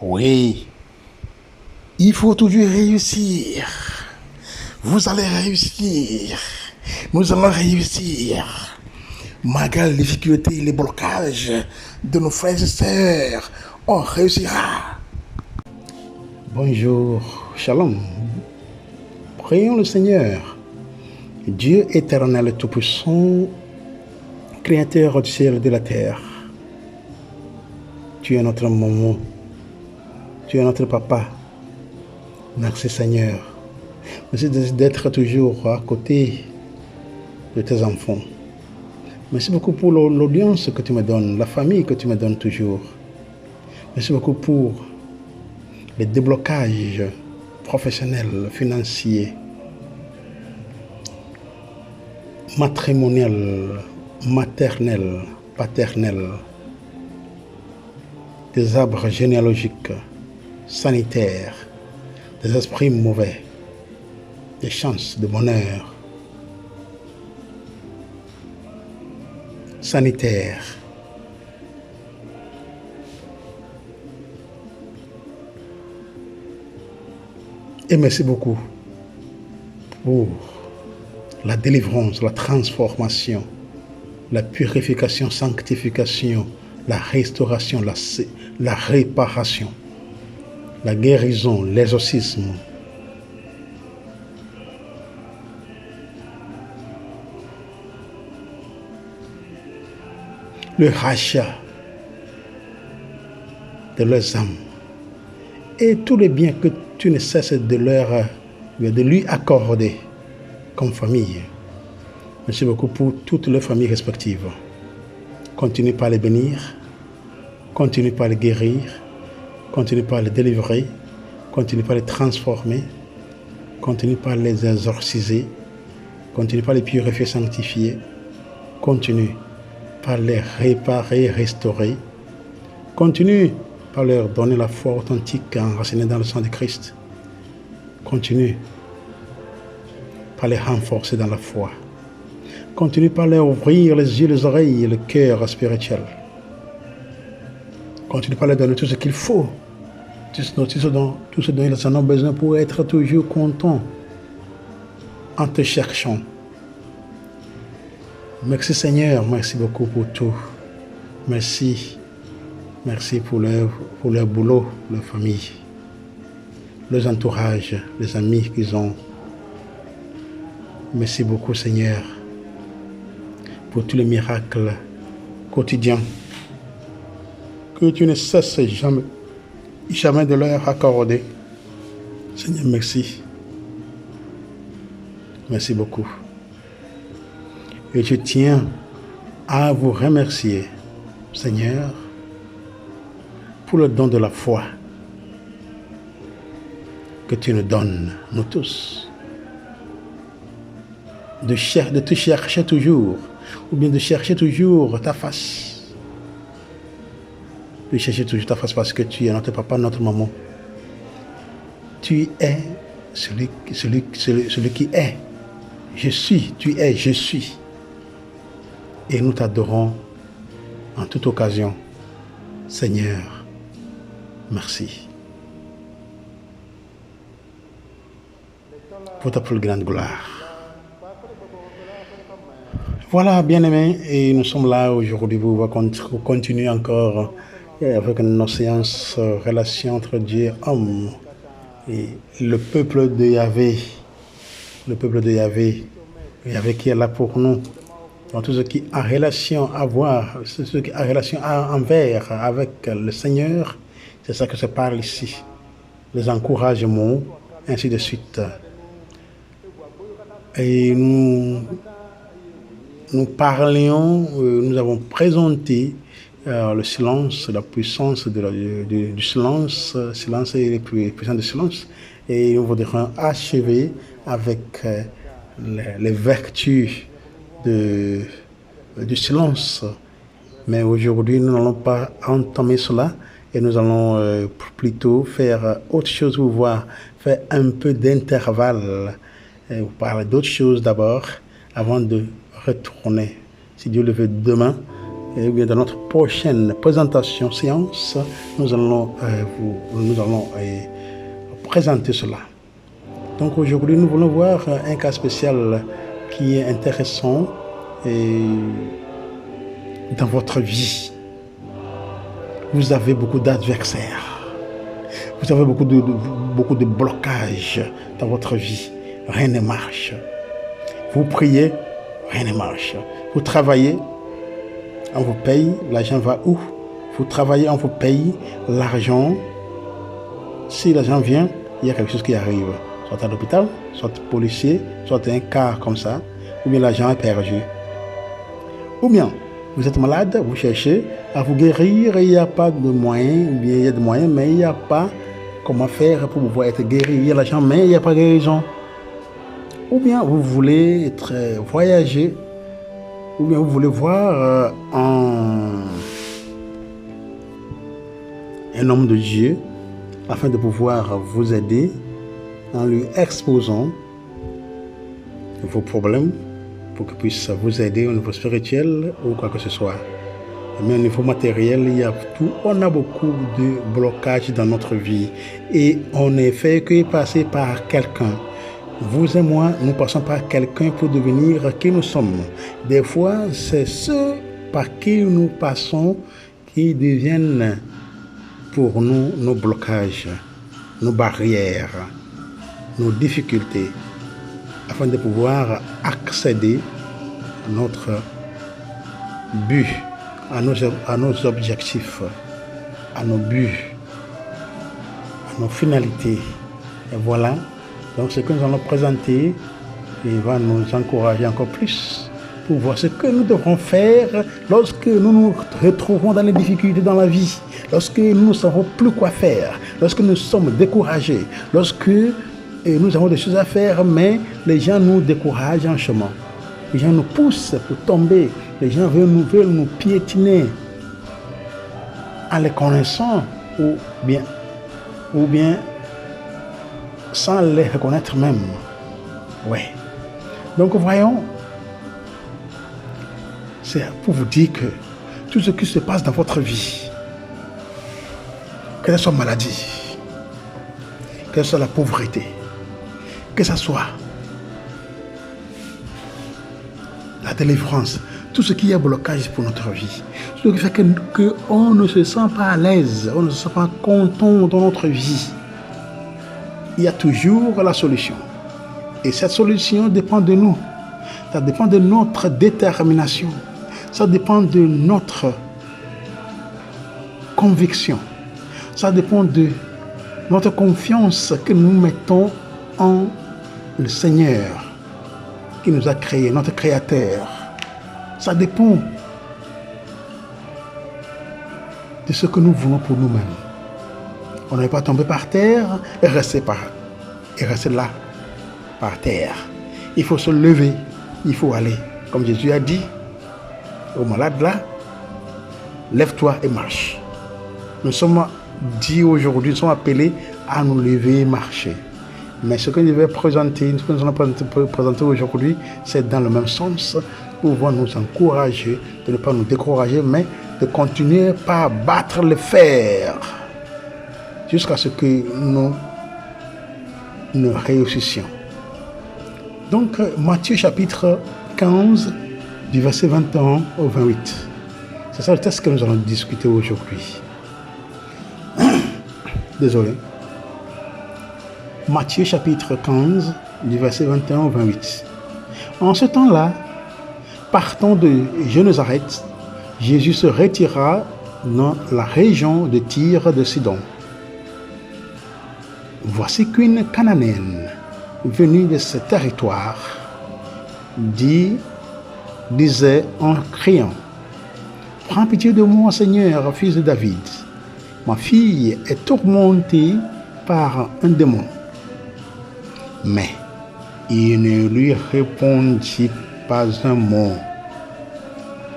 Oui, il faut toujours réussir. Vous allez réussir. Nous allons réussir. Malgré les difficultés et les blocages de nos frères et sœurs, on réussira. Bonjour, shalom. Prions le Seigneur. Dieu éternel tout-puissant, créateur du ciel et de la terre. Tu es notre maman. Tu es notre papa. Merci Seigneur. Merci d'être toujours à côté de tes enfants. Merci beaucoup pour l'audience que tu me donnes, la famille que tu me donnes toujours. Merci beaucoup pour les déblocages professionnels, financiers, matrimoniels, maternels, paternels, des arbres généalogiques, sanitaires, des esprits mauvais, des chances de bonheur, sanitaires. Et merci beaucoup pour la délivrance, la transformation, la purification, sanctification, la restauration, la réparation, la guérison, l'exorcisme. Le rachat de leurs âmes et tous les biens que tu ne cesses de lui accorder comme famille. Merci beaucoup pour toutes les familles respectives. Continue par les bénir, continue par les guérir, continue par les délivrer, continue par les transformer, continue par les exorciser, continue par les purifier, sanctifier, continue par les réparer, restaurer, continue par leur donner la foi authentique enracinée dans le sang de Christ, continue par les renforcer dans la foi, continue par leur ouvrir les yeux, les oreilles et le cœur spirituel, continue par leur donner tout ce qu'il faut, tout ce dont ils en ont besoin pour être toujours contents en te cherchant. Merci Seigneur, merci beaucoup pour tout. Merci pour leur boulot, leur famille, leurs entourages, les amis qu'ils ont. Merci beaucoup Seigneur pour tous les miracles quotidiens que tu ne cesses jamais de leur accorder. Seigneur, merci. Merci beaucoup. Et je tiens à vous remercier, Seigneur, pour le don de la foi que tu nous donnes, nous tous. De te chercher toujours, ou bien de chercher toujours ta face. De chercher toujours ta face parce que tu es notre papa, notre maman. Tu es celui qui est. Je suis, tu es, je suis. Et nous t'adorons en toute occasion. Seigneur, merci. Pour ta plus grande gloire. Voilà, bien-aimés, et nous sommes là aujourd'hui pour continuer encore avec nos séances relation entre Dieu et homme. Et le peuple de Yahvé. Le peuple de Yahvé. Yahvé qui est là pour nous. Dans tout ce qui a relation à voir, ce qui a relation envers avec le Seigneur, c'est ça que se parle ici. Les encouragements, ainsi de suite. Et nous parlions, nous avons présenté le silence, la puissance du silence, silence et les puissances du silence. Et nous voudrions achever avec les vertus du silence. Mais aujourd'hui, nous n'allons pas entamer cela et nous allons plutôt faire autre chose pour voir, faire un peu d'intervalle. Vous parler d'autres choses d'abord avant de retourner, si Dieu le veut, demain et bien dans notre prochaine présentation séance, nous allons présenter cela. Donc aujourd'hui, nous voulons voir un cas spécial qui est intéressant dans votre vie. Vous avez beaucoup d'adversaires. Vous avez beaucoup de blocages dans votre vie. Rien ne marche. Vous priez, rien ne marche. Vous travaillez, on vous paye, l'argent va où? Vous travaillez, on vous paye, l'argent, si l'argent vient, il y a quelque chose qui arrive. Soit à l'hôpital, soit policier, soit un cas comme ça, ou bien l'argent est perdu. Ou bien, vous êtes malade, vous cherchez à vous guérir, il n'y a pas de moyens, ou bien il y a des moyens, mais il n'y a pas comment faire pour pouvoir être guéri. Il y a l'argent, mais il n'y a pas de guérison. Ou bien vous voulez voyager, ou bien vous voulez voir un homme de Dieu afin de pouvoir vous aider en lui exposant vos problèmes pour qu'il puisse vous aider au niveau spirituel ou quoi que ce soit. Mais au niveau matériel, il y a tout. On a beaucoup de blocages dans notre vie et on ne fait que passer par quelqu'un. Vous et moi, nous passons par quelqu'un pour devenir qui nous sommes. Des fois, c'est ceux par qui nous passons qui deviennent pour nous nos blocages, nos barrières, nos difficultés, afin de pouvoir accéder à notre but, à nos objectifs, à nos buts, à nos finalités. Et voilà. Donc ce que nous allons présenter va nous encourager encore plus pour voir ce que nous devrons faire lorsque nous nous retrouvons dans les difficultés dans la vie, lorsque nous ne savons plus quoi faire, lorsque nous sommes découragés, lorsque nous avons des choses à faire, mais les gens nous découragent en chemin. Les gens nous poussent pour tomber, les gens veulent nous piétiner en les connaissant ou bien sans les reconnaître même. Ouais. Donc voyons, c'est pour vous dire que tout ce qui se passe dans votre vie, que ce soit maladie, que ce soit la pauvreté, que ce soit la délivrance, tout ce qui est blocage pour notre vie, tout ce qui fait qu'on ne se sent pas à l'aise, on ne se sent pas content dans notre vie, il y a toujours la solution. Et cette solution dépend de nous. Ça dépend de notre détermination. Ça dépend de notre conviction. Ça dépend de notre confiance que nous mettons en le Seigneur qui nous a créés, notre Créateur. Ça dépend de ce que nous voulons pour nous-mêmes. On n'est pas tombé par terre et rester là, par terre. Il faut se lever, il faut aller. Comme Jésus a dit aux malades là, lève-toi et marche. Nous sommes appelés à nous lever et marcher. Mais ce que nous allons présenter aujourd'hui, c'est dans le même sens, pour pouvoir nous encourager, de ne pas nous décourager, mais de continuer par battre le fer, jusqu'à ce que nous réussissions. Donc, Matthieu chapitre 15, du verset 21 au 28. C'est ça le texte que nous allons discuter aujourd'hui. Désolé. Matthieu chapitre 15, du verset 21 au 28. En ce temps-là, partant de Génézareth, Jésus se retira dans la région de Tyr de Sidon. Voici qu'une Cananéenne venue de ce territoire disait en criant: Prends pitié de moi, Seigneur, fils de David. Ma fille est tourmentée par un démon. Mais il ne lui répondit pas un mot.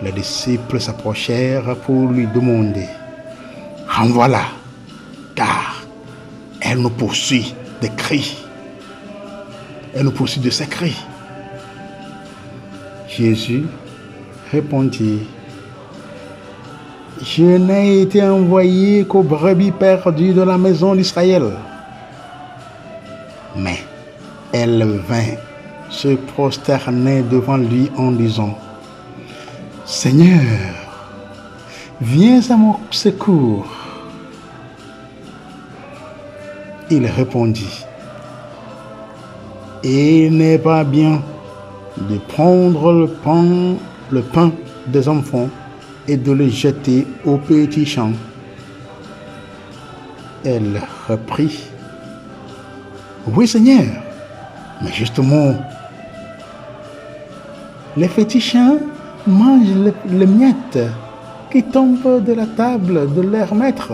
Les disciples s'approchèrent pour lui demander: Renvoie-la, car elle nous poursuit de cris. Elle nous poursuit de ses cris. Jésus répondit je n'ai été envoyé qu'aux brebis perdues de la maison d'Israël. Mais elle vint se prosterner devant lui en disant, Seigneur, viens à mon secours. Il répondit, il n'est pas bien de prendre le pain des enfants et de le jeter aux petits champs. Elle reprit, oui Seigneur, mais justement, les petits chiens mangent les miettes qui tombent de la table de leur maître.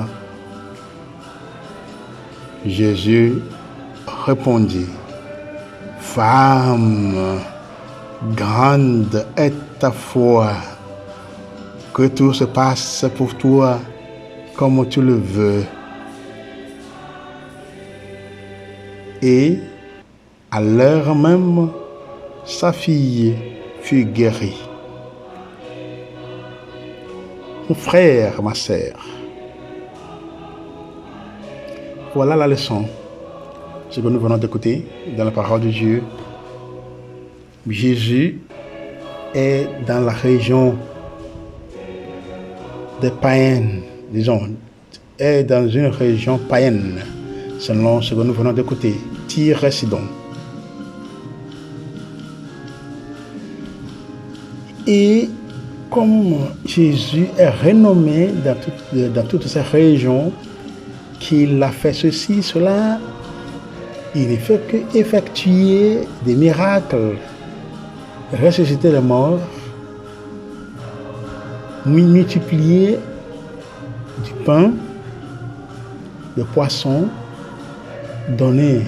Jésus répondit, femme, grande est ta foi, que tout se passe pour toi comme tu le veux. Et à l'heure même, sa fille fut guérie. Mon frère, ma sœur, voilà la leçon, ce que nous venons d'écouter dans la parole de Dieu. Jésus est dans la région des païens, disons, est dans une région païenne, selon ce que nous venons d'écouter, Tyr et Sidon. Et comme Jésus est renommé dans toutes ces régions, qu'il a fait ceci, cela, il ne fait qu'effectuer des miracles, ressusciter les morts, multiplier du pain, de poissons, donner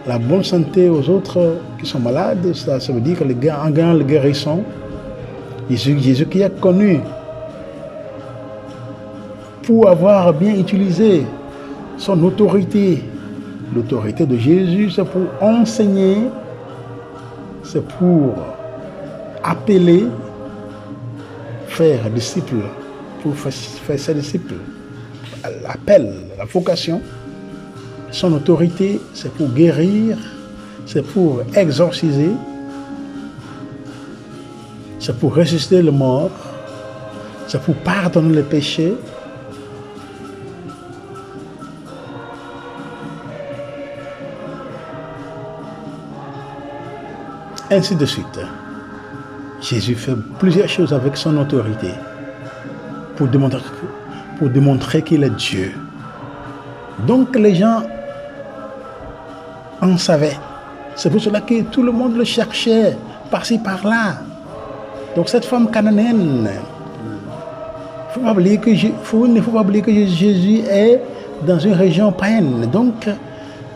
la bonne santé aux autres qui sont malades. Ça veut dire que en gagnant le guérison, Jésus qui est connu pour avoir bien utilisé son autorité. L'autorité de Jésus, c'est pour enseigner, c'est pour appeler, faire disciples, pour faire ses disciples. L'appel, la vocation, son autorité, c'est pour guérir, c'est pour exorciser, c'est pour ressusciter le mort, c'est pour pardonner les péchés. Ainsi de suite. Jésus fait plusieurs choses avec son autorité pour démontrer qu'il est Dieu. Donc les gens en savaient. C'est pour cela que tout le monde le cherchait, par-ci, par-là. Donc cette femme cananéenne, il ne faut pas oublier que Jésus est dans une région païenne. Donc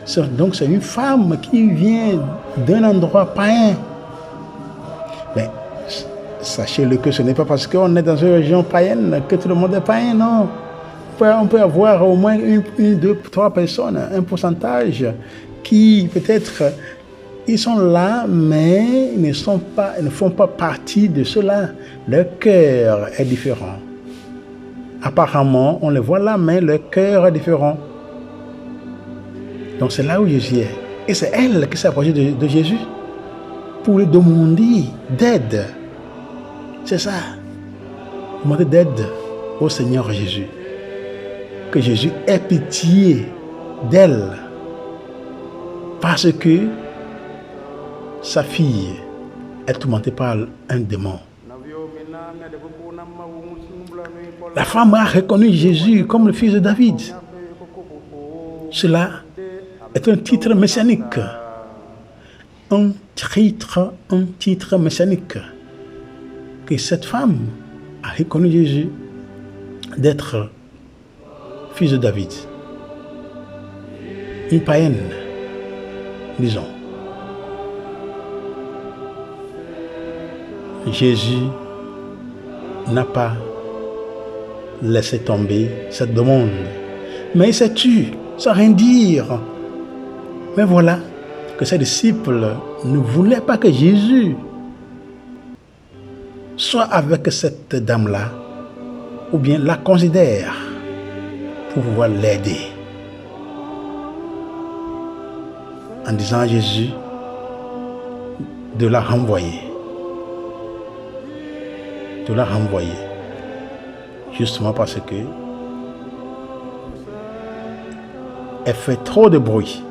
c'est une femme qui vient d'un endroit païen. Mais sachez-le que ce n'est pas parce qu'on est dans une région païenne que tout le monde est païen, non. On peut avoir au moins une, deux, trois personnes, un pourcentage qui peut-être ils sont là, mais ils ne font pas partie de cela. Leur cœur est différent. Apparemment, on les voit là, mais leur cœur est différent. Donc c'est là où Jésus est. Et c'est elle qui s'est approchée de Jésus pour lui demander d'aide. C'est ça. Demander d'aide au Seigneur Jésus. Que Jésus ait pitié d'elle. Parce que sa fille est tourmentée par un démon. La femme a reconnu Jésus comme le fils de David. Cela est un titre messianique. Un titre messianique. Que cette femme a reconnu Jésus d'être fils de David. Une païenne, disons. Jésus n'a pas laissé tomber cette demande. Mais il s'est tué, sans rien dire. Mais voilà que ses disciples ne voulaient pas que Jésus soit avec cette dame-là, ou bien la considère pour pouvoir l'aider. En disant à Jésus de la renvoyer. De la renvoyer. Justement parce que elle fait trop de bruit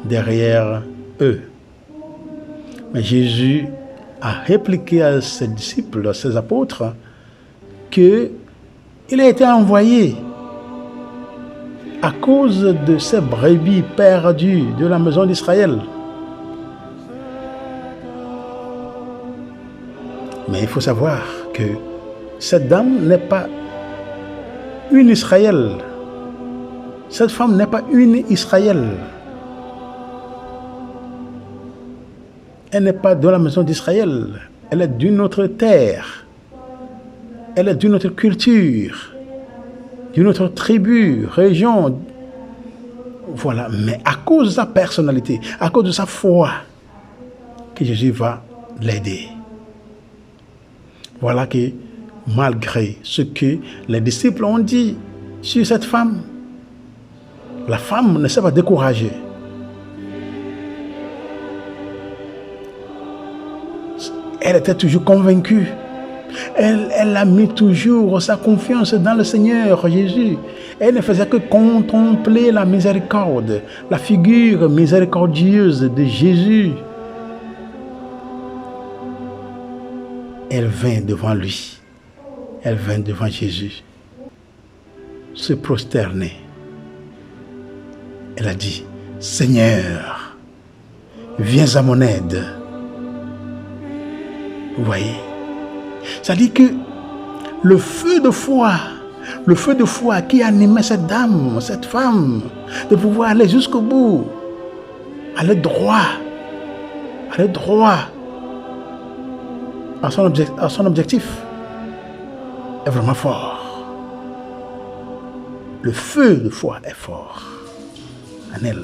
derrière eux. Mais Jésus a répliqué à ses disciples, à ses apôtres, qu'il a été envoyé à cause de ces brebis perdues de la maison d'Israël. Mais il faut savoir que cette dame n'est pas une Israël. Cette femme n'est pas une Israël. Elle n'est pas de la maison d'Israël. Elle est d'une autre terre. Elle est d'une autre culture, d'une autre tribu, région. Voilà. Mais à cause de sa personnalité, à cause de sa foi, que Jésus va l'aider. Voilà que malgré ce que les disciples ont dit sur cette femme, la femme ne s'est pas découragée. Elle était toujours convaincue. Elle a mis toujours sa confiance dans le Seigneur Jésus. Elle ne faisait que contempler la miséricorde, la figure miséricordieuse de Jésus. Elle vint devant lui. Elle vint devant Jésus, se prosterner. Elle a dit, Seigneur, viens à mon aide. Vous voyez? Ça dit que le feu de foi qui animait cette dame, cette femme, de pouvoir aller jusqu'au bout, aller droit à son objectif, est vraiment fort. Le feu de foi est fort en elle.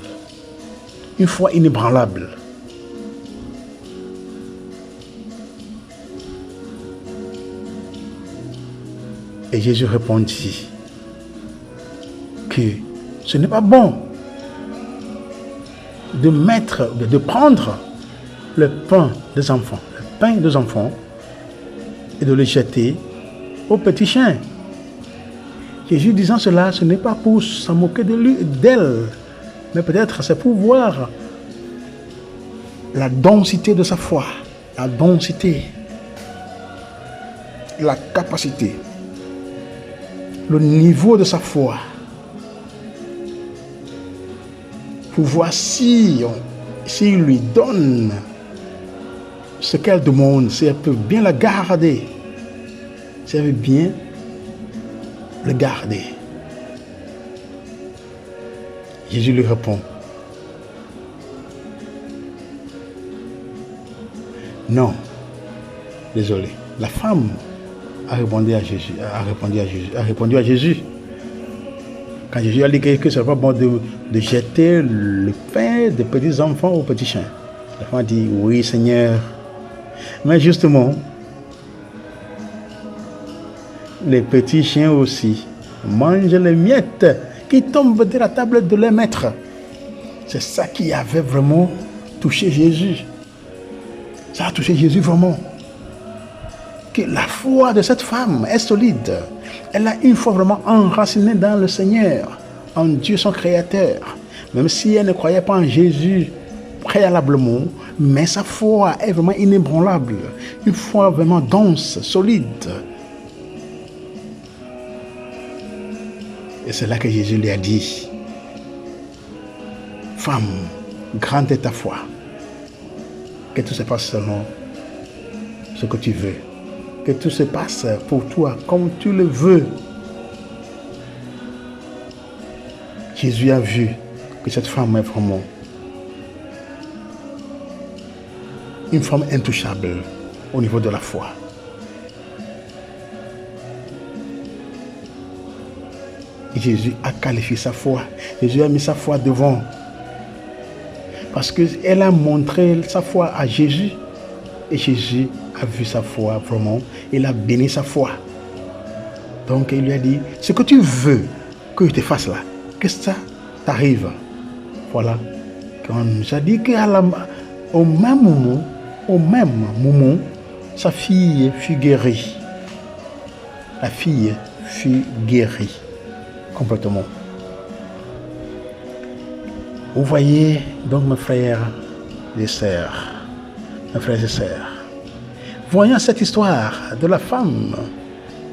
Une foi inébranlable. Et Jésus répondit que ce n'est pas bon de prendre le pain des enfants et de le jeter aux petits chiens. Jésus disant cela, ce n'est pas pour s'en moquer d'elle, mais peut-être c'est pour voir la densité de sa foi, la densité, la capacité, le niveau de sa foi, pour voir s'il lui donne ce qu'elle demande, si elle peut bien la garder, si elle veut bien le garder. Jésus lui répond, non, désolé, la femme a répondu à Jésus. Quand Jésus a dit que ce n'est pas bon de jeter le pain des petits enfants aux petits chiens. La femme a dit, oui Seigneur. Mais justement, les petits chiens aussi mangent les miettes qui tombent de la table de leur maître. C'est ça qui avait vraiment touché Jésus. Ça a touché Jésus vraiment. Que la foi de cette femme est solide. Elle a une foi vraiment enracinée dans le Seigneur, en Dieu son Créateur. Même si elle ne croyait pas en Jésus préalablement, mais sa foi est vraiment inébranlable. Une foi vraiment dense, solide. Et c'est là que Jésus lui a dit, femme, grande est ta foi. Que tout se passe selon ce que tu veux. Que tout se passe pour toi comme tu le veux. Jésus a vu que cette femme est vraiment une femme intouchable au niveau de la foi. Et Jésus a qualifié sa foi. Jésus a mis sa foi devant. Parce qu'elle a montré sa foi à Jésus. Et Jésus a vu sa foi vraiment. Il a béni sa foi. Donc il lui a dit, ce que tu veux que je te fasse là, qu'est-ce que ça t'arrive? Voilà. Quand j'ai dit qu'au même moment, sa fille fut guérie. La fille fut guérie complètement. Vous voyez donc mes frères et sœurs, voyant cette histoire de la femme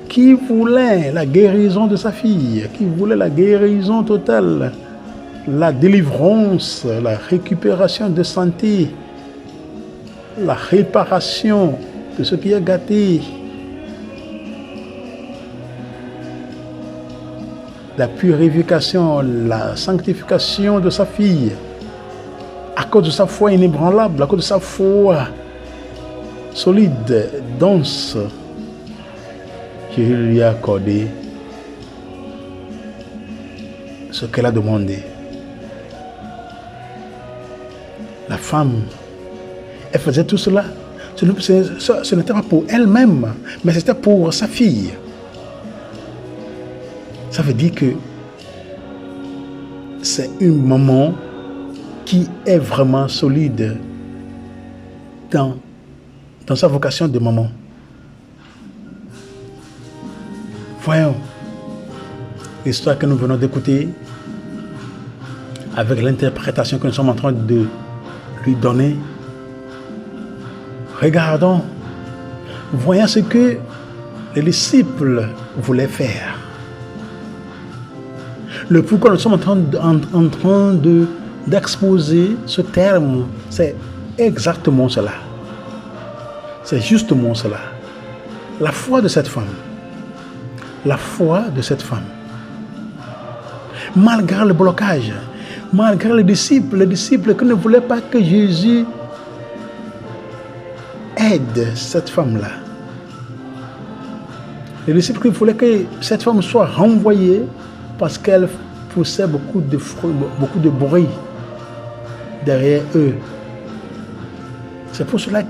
qui voulait la guérison de sa fille, qui voulait la guérison totale, la délivrance, la récupération de santé, la réparation de ce qui est gâté, la purification, la sanctification de sa fille, à cause de sa foi inébranlable, à cause de sa foi solide, dense, Jésus lui a accordé ce qu'elle a demandé. La femme, elle faisait tout cela. Ce n'était pas pour elle-même, mais c'était pour sa fille. Ça veut dire que c'est une maman qui est vraiment solide dans sa vocation de maman. Voyons l'histoire que nous venons d'écouter avec l'interprétation que nous sommes en train de lui donner. Regardons, voyons ce que les disciples voulaient faire. Le pourquoi nous sommes en train d'exposer ce terme, c'est exactement cela. C'est justement cela. La foi de cette femme. La foi de cette femme. Malgré le blocage, malgré les disciples qui ne voulaient pas que Jésus aide cette femme-là. Les disciples qui voulaient que cette femme soit renvoyée parce qu'elle poussait beaucoup de bruit derrière eux. C'est pour cela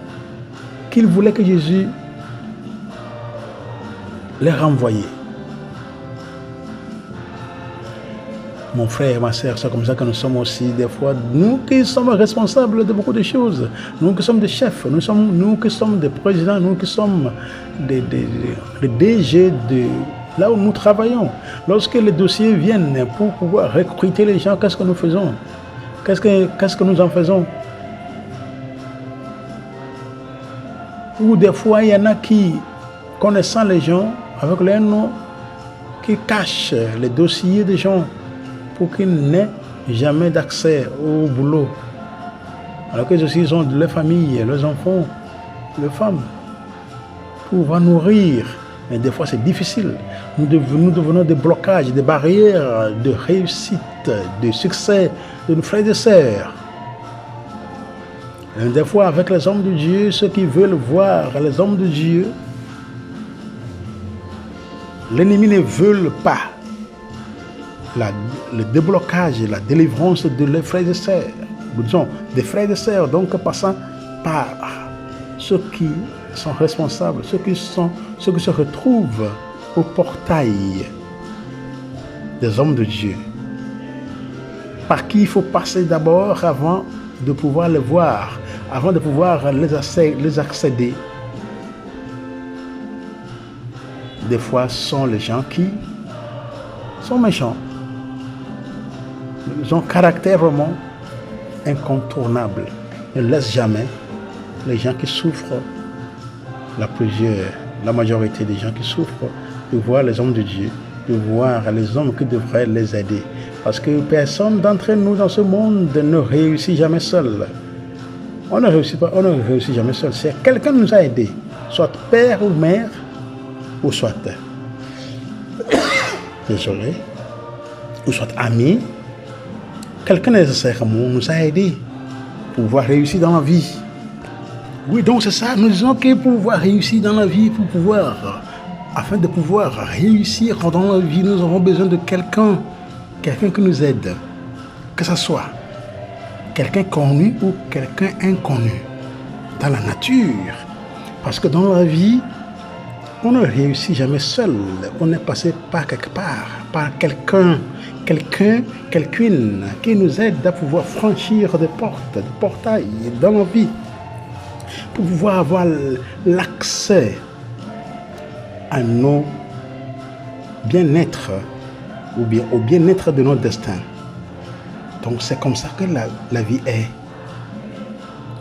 qu'ils voulaient que Jésus les renvoie. Mon frère, ma soeur, c'est comme ça que nous sommes aussi des fois, nous qui sommes responsables de beaucoup de choses, nous qui sommes des chefs, nous qui sommes des présidents, nous qui sommes des DG de là où nous travaillons. Lorsque les dossiers viennent pour pouvoir recruter les gens, qu'est-ce que nous faisons? Qu'est-ce que nous en faisons? Ou des fois, il y en a qui, connaissant les gens, avec leur nom, qui cachent les dossiers des gens pour qu'ils n'aient jamais d'accès au boulot. Alors que ils ont leur famille, leurs enfants, leurs femmes, pour pouvoir nourrir. Mais des fois, c'est difficile. Nous devenons des blocages, des barrières de réussite, de succès de nos frères et sœurs. Et des fois, avec les hommes de Dieu, ceux qui veulent voir les hommes de Dieu, l'ennemi ne veut pas le déblocage, la délivrance de leurs frères et sœurs. Disons, des frères et sœurs, donc passant par ceux qui sont responsables, ceux qui se retrouvent au portail des hommes de Dieu. Par qui il faut passer d'abord avant de pouvoir les voir, avant de pouvoir les accéder. Des fois, ce sont les gens qui sont méchants. Ils ont un caractère vraiment incontournable. Ne laissent jamais les gens qui souffrent, la majorité des gens qui souffrent, de voir les hommes de Dieu, de voir les hommes qui devraient les aider. Parce que personne d'entre nous dans ce monde ne réussit jamais seul. On ne réussit jamais seul. C'est quelqu'un qui nous a aidés, soit père ou mère, ou soit désolé, ou soit ami. Quelqu'un nécessairement nous a aidés pour pouvoir réussir dans la vie. Oui, donc c'est ça, nous disons que pour pouvoir réussir dans la vie, afin de pouvoir réussir dans la vie, nous avons besoin de quelqu'un qui nous aide. Que ce soit quelqu'un connu ou quelqu'un inconnu. dans la nature. Parce que dans la vie, on ne réussit jamais seul. On est passé par quelque part, par quelqu'une qui nous aide à pouvoir franchir des portes, des portails dans la vie, pour pouvoir avoir l'accès à nos bien-être ou bien au bien-être de notre destin. Donc c'est comme ça que la vie est.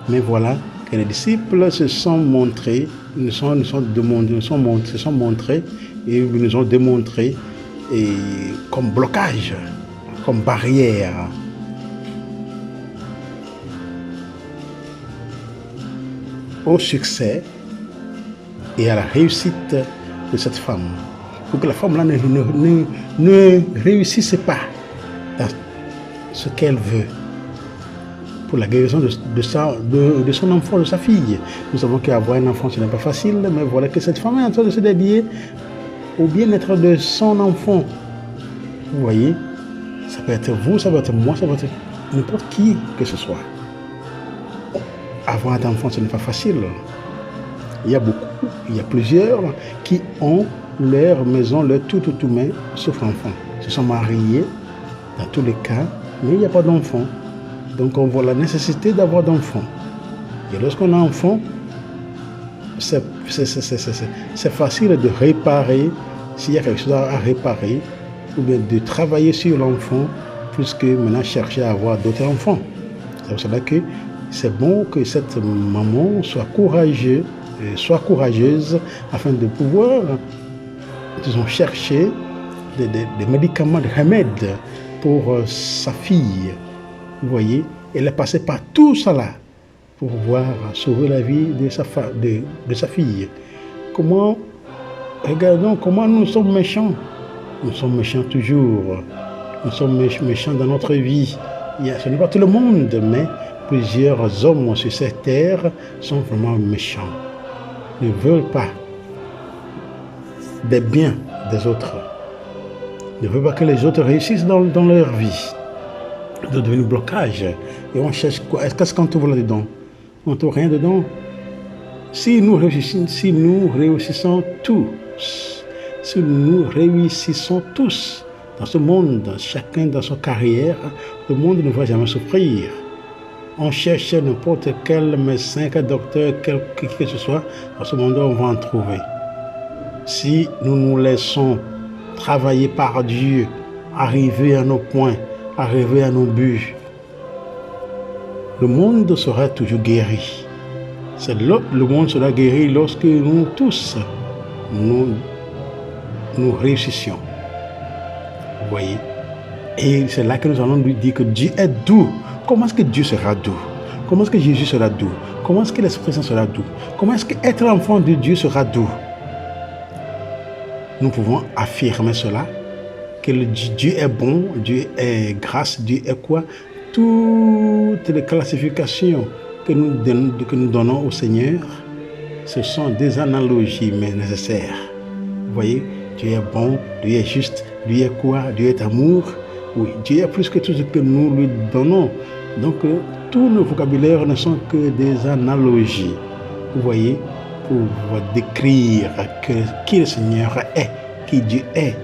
Mais voilà que les disciples se sont montrés, se sont montrés et nous ont démontré comme blocage, comme barrière. Au succès et à la réussite de cette femme. Pour que la femme-là ne réussisse pas dans ce qu'elle veut. Pour la guérison de son enfant, de sa fille. Nous savons qu'avoir un enfant, ce n'est pas facile, mais voilà que cette femme est en train de se dédier au bien-être de son enfant. Vous voyez, ça peut être vous, ça peut être moi, ça peut être n'importe qui que ce soit. Avoir un enfant, ce n'est pas facile. Il y a plusieurs qui ont leur maison, leur tout main, sauf enfant. Ils se sont mariés, dans tous les cas, mais il n'y a pas d'enfant. Donc on voit la nécessité d'avoir d'enfants. Et lorsqu'on a un enfant, c'est facile de réparer, s'il y a quelque chose à réparer, ou bien de travailler sur l'enfant, plus que maintenant chercher à avoir d'autres enfants. C'est pour cela que c'est bon que cette maman soit courageuse afin de pouvoir, disons, chercher des médicaments, des remèdes pour sa fille. Vous voyez, elle est passée par tout cela pour pouvoir sauver la vie de sa fille. Regardons comment nous sommes méchants. Nous sommes méchants toujours. Nous sommes méchants dans notre vie. Ce n'est pas tout le monde, mais plusieurs hommes sur cette terre sont vraiment méchants. Ne veulent pas des biens des autres. Ne veulent pas que les autres réussissent dans leur vie. De devenir blocage. Et on cherche quoi? Qu'est-ce qu'on trouve là-dedans? On ne trouve rien dedans. Si nous réussissons tous dans ce monde, chacun dans sa carrière, le monde ne va jamais souffrir. On cherche n'importe quel médecin, quel docteur, qui que ce soit, dans ce monde on va en trouver. Si nous nous laissons travailler par Dieu, arriver à nos points, arriver à nos buts, le monde sera toujours guéri. Le monde sera guéri lorsque nous tous, nous réussissions. Vous voyez? Et c'est là que nous allons lui dire que Dieu est doux. Comment est-ce que Dieu sera doux? Comment est-ce que Jésus sera doux? Comment est-ce que l'Esprit Saint sera doux? Comment est-ce qu'être enfant de Dieu sera doux? Nous pouvons affirmer cela, que Dieu est bon, Dieu est grâce, Dieu est quoi? Toutes les classifications que nous donnons au Seigneur, ce sont des analogies mais nécessaires. Vous voyez, Dieu est bon, Dieu est juste, Dieu est quoi? Dieu est amour. Oui, Dieu est plus que tout ce que nous lui donnons. Donc, tous nos vocabulaires ne sont que des analogies. Vous voyez, pour décrire qui le Seigneur est, qui Dieu est.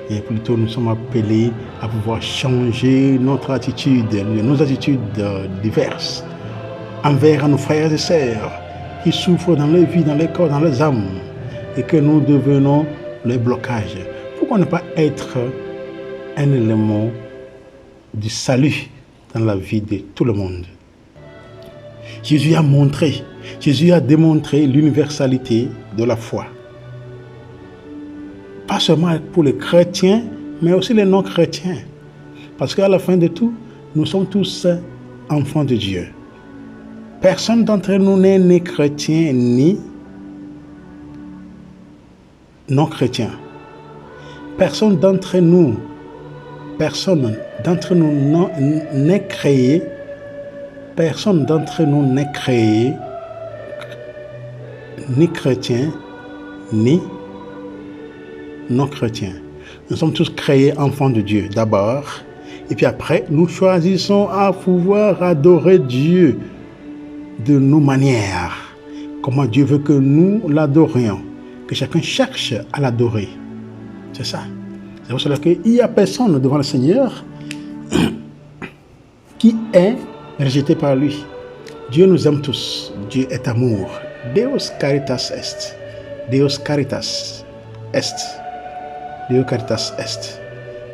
Et plutôt, nous sommes appelés à pouvoir changer notre attitude, nos attitudes diverses envers nos frères et sœurs qui souffrent dans les vies, dans les corps, dans les âmes, et que nous devenons le blocage. Pourquoi ne pas être un élément du salut dans la vie de tout le monde? Jésus a démontré l'universalité de la foi. Pas seulement pour les chrétiens, mais aussi les non-chrétiens. Parce qu'à la fin de tout, nous sommes tous enfants de Dieu. Personne d'entre nous n'est ni chrétien ni non-chrétien. Personne d'entre nous n'est créé. Personne d'entre nous n'est créé ni chrétien ni non-chrétien. Nous sommes tous créés enfants de Dieu d'abord, et puis après, nous choisissons à pouvoir adorer Dieu de nos manières, comment Dieu veut que nous l'adorions, que chacun cherche à l'adorer. C'est ça. C'est pour cela qu'il n'y a personne devant le Seigneur qui est rejeté par lui. Dieu nous aime tous. Dieu est amour. Deus caritas est. Deus caritas est. Deus caritas est.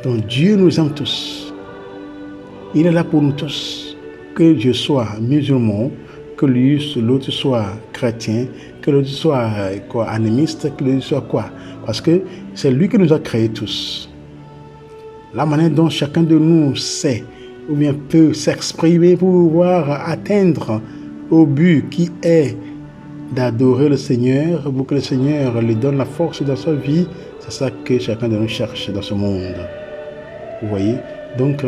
Donc Dieu nous aime tous. Il est là pour nous tous. Que je sois musulman, que l'autre soit chrétien, que l'autre soit animiste, que l'autre soit quoi. Parce que c'est lui qui nous a créés tous. La manière dont chacun de nous sait ou bien peut s'exprimer pour pouvoir atteindre au but qui est d'adorer le Seigneur, pour que le Seigneur lui donne la force dans sa vie, c'est ça que chacun de nous cherche dans ce monde. Vous voyez? Donc,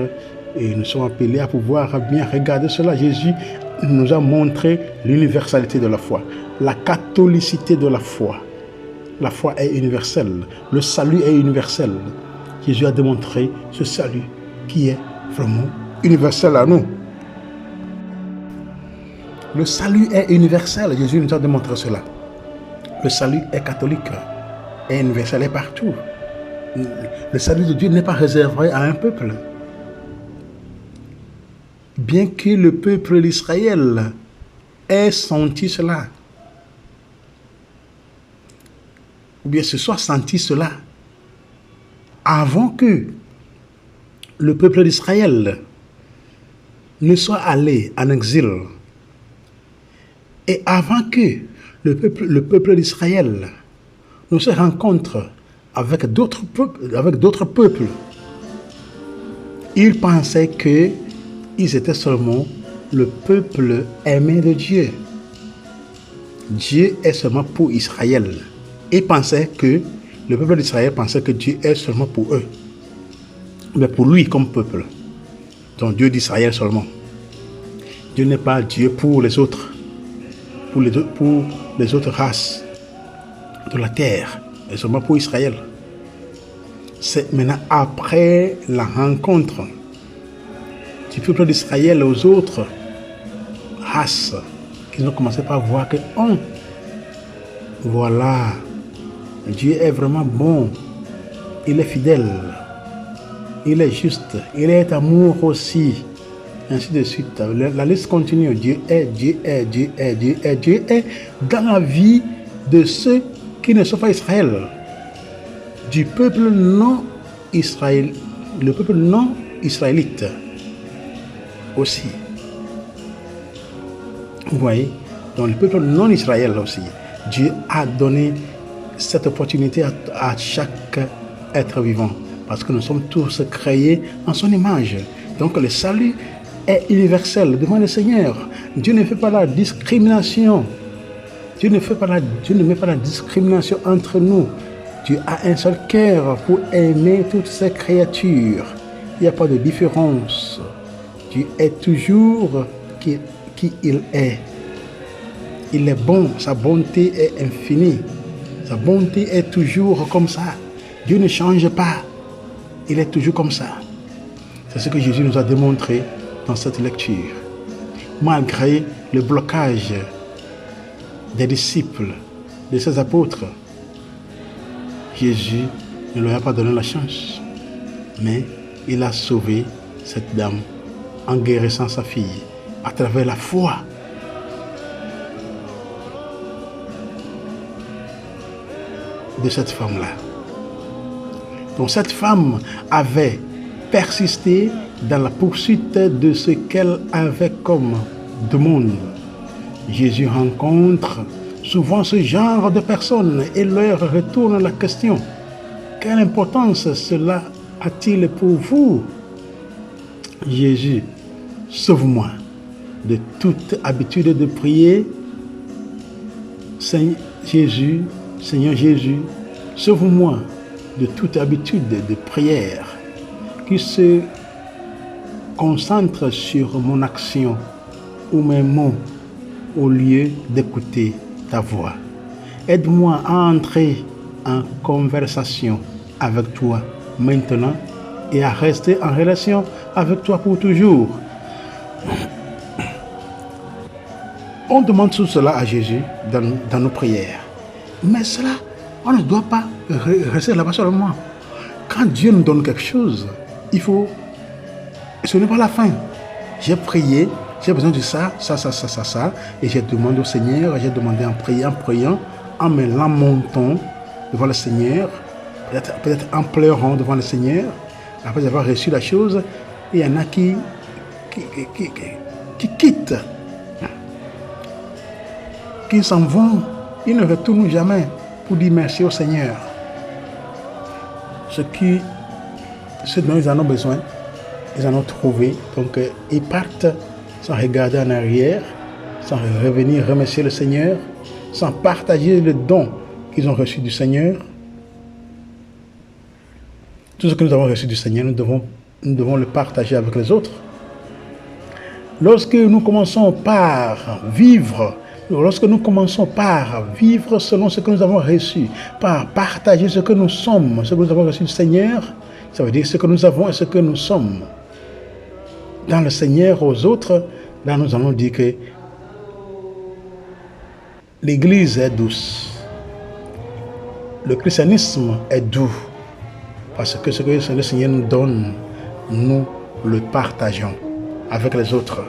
et nous sommes appelés à pouvoir bien regarder cela. Jésus nous a montré l'universalité de la foi, la catholicité de la foi. La foi est universelle, le salut est universel. Jésus a démontré ce salut qui est vraiment universel à nous. Le salut est universel, Jésus nous a démontré cela. Le salut est catholique, est universel, est partout. Le salut de Dieu n'est pas réservé à un peuple. Bien que le peuple d'Israël ait senti cela, ou bien se soit senti cela, avant que le peuple d'Israël ne soit allé en exil, et avant que le peuple d'Israël ne se rencontre avec d'autres peuples, ils pensaient qu'ils étaient seulement le peuple aimé de Dieu. Dieu est seulement pour Israël. Ils pensaient que le peuple d'Israël pensait que Dieu est seulement pour eux, mais pour lui comme peuple. Donc Dieu d'Israël seulement. Dieu n'est pas Dieu pour les autres, pour les autres races de la terre, mais seulement pour Israël. C'est maintenant après la rencontre du peuple d'Israël aux autres races qu'ils ont commencé par voir que voilà, Dieu est vraiment bon, il est fidèle, il est juste, il est amour aussi, ainsi de suite. La liste continue. Dieu est dans la vie de ceux qui ne sont pas Israël, du peuple non israélite, le peuple non israélite aussi. Vous voyez, donc le peuple non Israël aussi. Dieu a donné cette opportunité à chaque être vivant, parce que nous sommes tous créés en son image. Donc le salut est universel devant le Seigneur. Dieu ne fait pas la discrimination. Dieu ne met pas la discrimination entre nous. Dieu a un seul cœur pour aimer toutes ses créatures. Il n'y a pas de différence. Dieu est toujours qui il est. Il est bon, sa bonté est infinie. Sa bonté est toujours comme ça. Dieu ne change pas. Il est toujours comme ça. C'est ce que Jésus nous a démontré dans cette lecture. Malgré le blocage des disciples, de ses apôtres, Jésus ne leur a pas donné la chance. Mais il a sauvé cette dame en guérissant sa fille à travers la foi. De cette femme-là. Donc cette femme avait persisté dans la poursuite de ce qu'elle avait comme demande. Jésus rencontre souvent ce genre de personnes et leur retourne la question. Quelle importance cela a-t-il pour vous? Jésus, sauve-moi de toute habitude de prier. Seigneur Jésus, sauve-moi de toute habitude de prière qui se concentre sur mon action ou mes mots au lieu d'écouter ta voix. Aide-moi à entrer en conversation avec toi maintenant et à rester en relation avec toi pour toujours. On demande tout cela à Jésus dans nos prières. Mais cela, on ne doit pas rester là-bas seulement. Quand Dieu nous donne quelque chose, il faut... Ce n'est pas la fin. J'ai prié, j'ai besoin de ça, et j'ai demandé au Seigneur, j'ai demandé en priant, en me lamentant devant le Seigneur, peut-être en pleurant devant le Seigneur, après avoir reçu la chose. Et il y en a qui quittent, qui s'en vont, ils ne retournent jamais pour dire merci au Seigneur. Ce dont ils en ont besoin, ils en ont trouvé, donc ils partent sans regarder en arrière, sans revenir remercier le Seigneur, sans partager le don qu'ils ont reçu du Seigneur. Tout ce que nous avons reçu du Seigneur, nous devons le partager avec les autres. Lorsque nous commençons par vivre selon ce que nous avons reçu, par partager ce que nous sommes, ce que nous avons reçu du Seigneur, ça veut dire ce que nous avons et ce que nous sommes dans le Seigneur aux autres, là nous allons dire que l'Église est douce. Le christianisme est doux. Parce que ce que le Seigneur nous donne, nous le partageons avec les autres.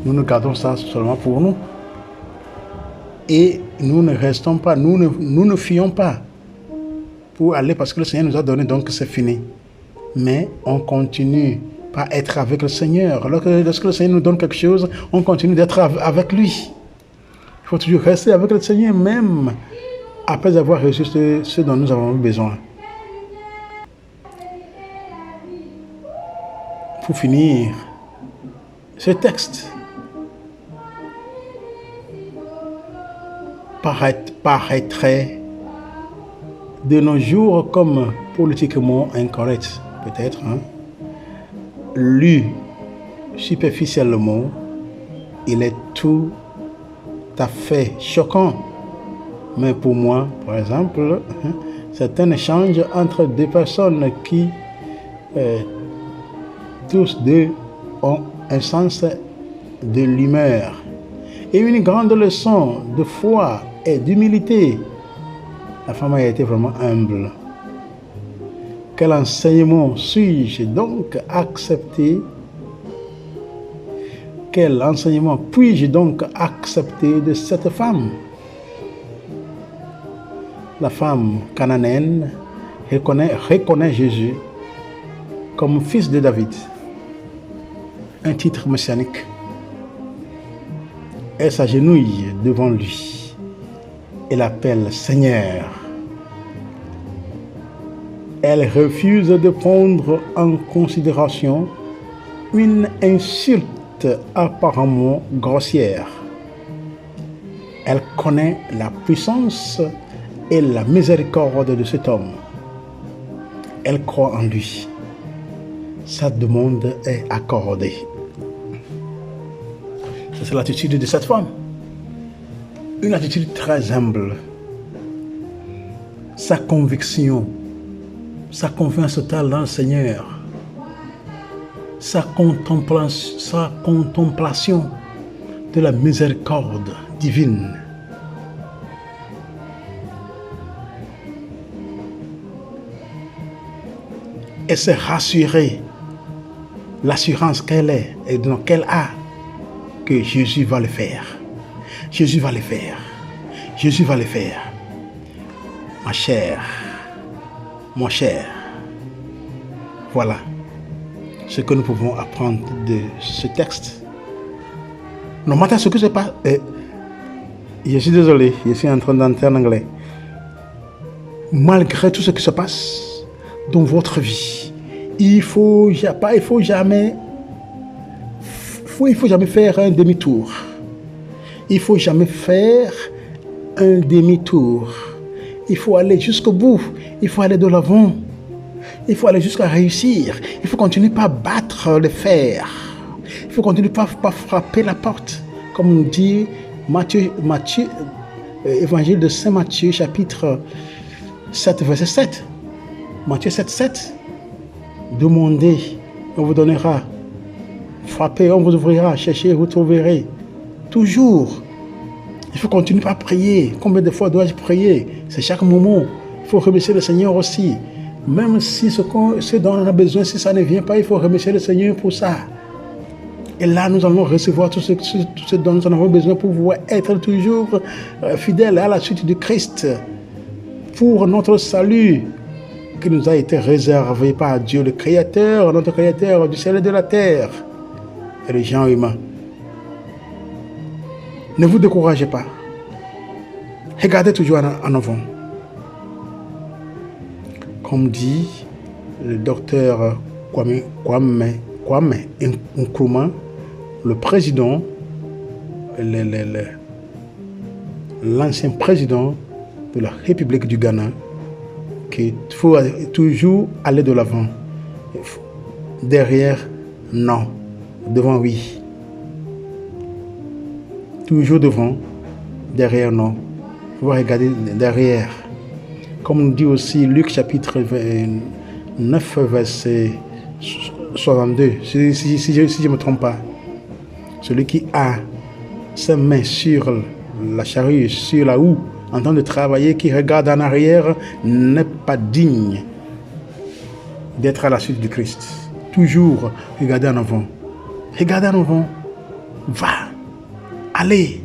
Nous ne gardons ça seulement pour nous. Et nous ne restons pas, nous ne fuyons pas pour aller parce que le Seigneur nous a donné, donc c'est fini. Mais on continue par être avec le Seigneur. Lorsque le Seigneur nous donne quelque chose, on continue d'être avec lui. Il faut toujours rester avec le Seigneur, même après avoir reçu ce dont nous avons besoin. Pour finir, ce texte paraîtrait de nos jours comme politiquement incorrect, peut-être, lu superficiellement, il est tout à fait choquant. Mais pour moi, par exemple, c'est un échange entre deux personnes qui tous deux ont un sens de l'humeur et une grande leçon de foi et d'humilité. La femme a été vraiment humble. Quel enseignement suis-je donc accepter? Quel enseignement puis-je donc accepter de cette femme? La femme cananéenne reconnaît Jésus comme fils de David, un titre messianique. Elle s'agenouille devant lui et l'appelle Seigneur. Elle refuse de prendre en considération une insulte apparemment grossière. Elle connaît la puissance et la miséricorde de cet homme. Elle croit en lui. Sa demande est accordée. C'est l'attitude de cette femme. Une attitude très humble. Sa conviction, sa confiance totale dans le Seigneur, sa contemplation de la miséricorde divine. Et se rassurer, l'assurance qu'elle est et donc qu'elle a, que Jésus va le faire. Jésus va le faire. Jésus va le faire. Ma chère, mon cher, voilà ce que nous pouvons apprendre de ce texte. No matter ce que se passe, je suis désolé, je suis en train d'entrer en anglais. Malgré tout ce qui se passe dans votre vie, il faut jamais faire un demi-tour. Il faut jamais faire un demi-tour. Il faut aller jusqu'au bout. Il faut aller de l'avant. Il faut aller jusqu'à réussir. Il faut continuer par battre le fer. Il faut continuer par frapper la porte. Comme nous dit Matthieu, évangile de Saint Matthieu, chapitre 7, verset 7. Matthieu 7, 7. Demandez, on vous donnera. Frappez, on vous ouvrira. Cherchez, vous trouverez. Toujours. Il faut continuer à prier. Combien de fois dois-je prier? C'est chaque moment. Il faut remercier le Seigneur aussi. Même si ce dont on a besoin, si ça ne vient pas, il faut remercier le Seigneur pour ça. Et là, nous allons recevoir tout ce dont nous en avons besoin pour pouvoir être toujours fidèles à la suite du Christ. Pour notre salut qui nous a été réservé par Dieu, le Créateur, notre Créateur du ciel et de la terre et les gens humains. Ne vous découragez pas. Regardez toujours en avant. Comme dit le docteur Kwame Nkrumah, le président, l'ancien président de la République du Ghana, qu'il faut toujours aller de l'avant. Derrière, non. Devant, oui. Toujours devant, derrière, non. Il faut regarder derrière. Comme nous dit aussi Luc chapitre 9, verset 62, si je ne me trompe pas. Celui qui a sa main sur la charrue, sur la houe, en train de travailler, qui regarde en arrière, n'est pas digne d'être à la suite du Christ. Toujours regarder en avant. Regardez en avant. Va. Allez.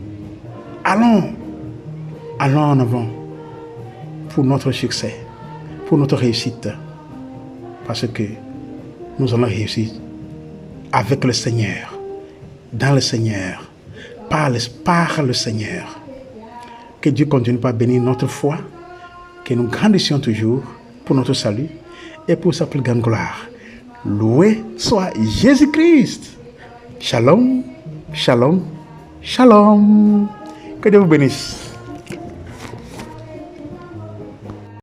Allons en avant pour notre succès, pour notre réussite. Parce que nous allons réussir avec le Seigneur, dans le Seigneur, par le Seigneur. Que Dieu continue à bénir notre foi, que nous grandissions toujours pour notre salut et pour sa plus grande gloire. Loué soit Jésus-Christ. Shalom, shalom, shalom. Que Dieu vous bénisse.